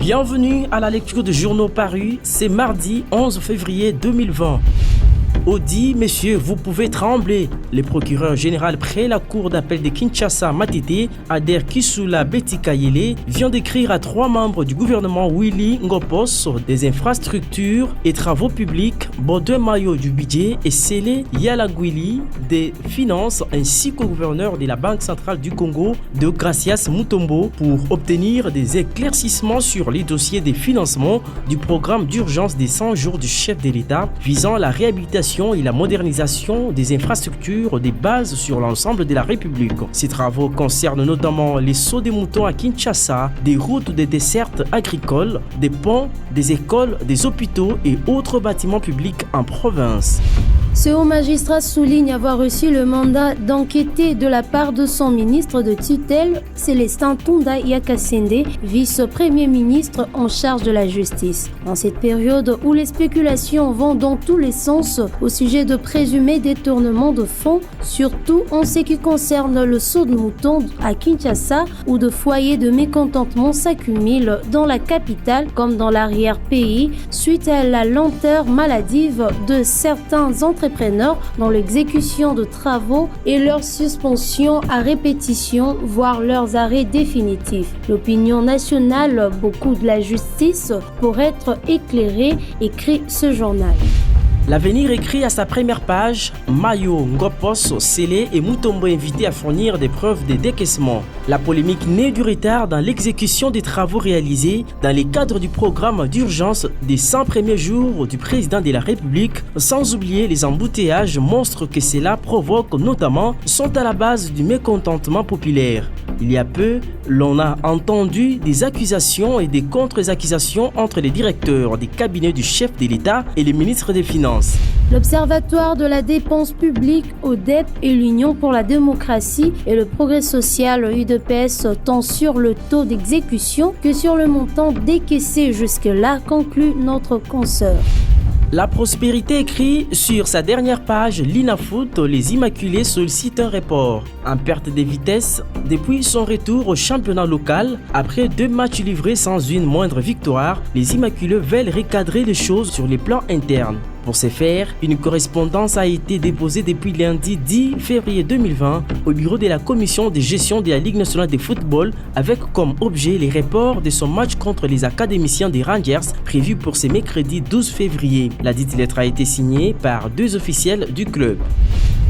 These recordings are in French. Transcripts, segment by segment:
Bienvenue à la lecture de journaux parus, c'est mardi 11 février 2020. Audi, messieurs, vous pouvez trembler. Le procureur général près la cour d'appel de Kinshasa, Matete, Ader Kisula Betikayele, vient d'écrire à 3 membres du gouvernement Willy Ngopos des infrastructures et travaux publics, Baudouin Mayo du budget et Sélé Yalagwili des finances, ainsi qu'au gouverneur de la Banque centrale du Congo, de Gracias Mutombo, pour obtenir des éclaircissements sur les dossiers des financements du programme d'urgence des 100 jours du chef de l'État visant la réhabilitation et la modernisation des infrastructures des bases sur l'ensemble de la République. Ces travaux concernent notamment les sauts des moutons à Kinshasa, des routes, des dessertes agricoles, des ponts, des écoles, des hôpitaux et autres bâtiments publics en province. Ce haut magistrat souligne avoir reçu le mandat d'enquêter de la part de son ministre de tutelle, Célestin Tunda Yakasende, vice-premier ministre en charge de la justice. En cette période où les spéculations vont dans tous les sens au sujet de présumés détournements de fonds, surtout en ce qui concerne le saut de mouton à Kinshasa, où de foyers de mécontentement s'accumulent dans la capitale comme dans l'arrière-pays suite à la lenteur maladive de certains entrepreneurs dans l'exécution de travaux et leur suspension à répétition, voire leurs arrêts définitifs. L'opinion nationale, beaucoup de la justice pour être éclairée, écrit ce journal. L'Avenir écrit à sa première page, Mayo, Ngopos, Sélé et Mutombo invités à fournir des preuves de décaissement. La polémique naît du retard dans l'exécution des travaux réalisés dans le cadre du programme d'urgence des 100 premiers jours du président de la République, sans oublier les embouteillages monstres que cela provoque notamment, sont à la base du mécontentement populaire. Il y a peu, l'on a entendu des accusations et des contre-accusations entre les directeurs des cabinets du chef de l'État et les ministres des Finances. L'Observatoire de la dépense publique, ODEP, et l'Union pour la démocratie et le progrès social, UDPS, tant sur le taux d'exécution que sur le montant décaissé jusque-là, conclut notre consoeur. La Prospérité écrit sur sa dernière page, l'INAFOOT, les Immaculés sollicitent un report. En perte de vitesse, depuis son retour au championnat local, après 2 matchs livrés sans une moindre victoire, les Immaculés veulent recadrer les choses sur les plans internes. Pour ce faire, une correspondance a été déposée depuis lundi 10 février 2020 au bureau de la commission de gestion de la Ligue nationale de football avec comme objet les reports de son match contre les académiciens des Rangers prévu pour ce mercredi 12 février. La dite lettre a été signée par 2 officiels du club.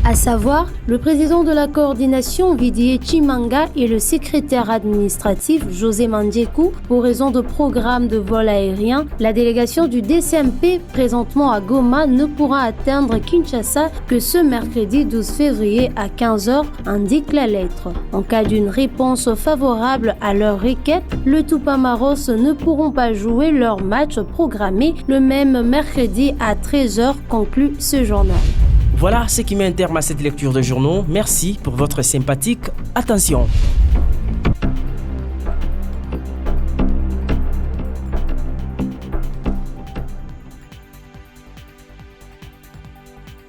À savoir, le président de la coordination Didier Chimanga et le secrétaire administratif José Mandiekou pour raison de programme de vol aérien. La délégation du DCMP présentement à Goma ne pourra atteindre Kinshasa que ce mercredi 12 février à 15h, indique la lettre. En cas d'une réponse favorable à leur requête, le Tupamaros ne pourront pas jouer leur match programmé le même mercredi à 13h, conclut ce journal. Voilà ce qui met un terme à cette lecture de journaux. Merci pour votre sympathique attention.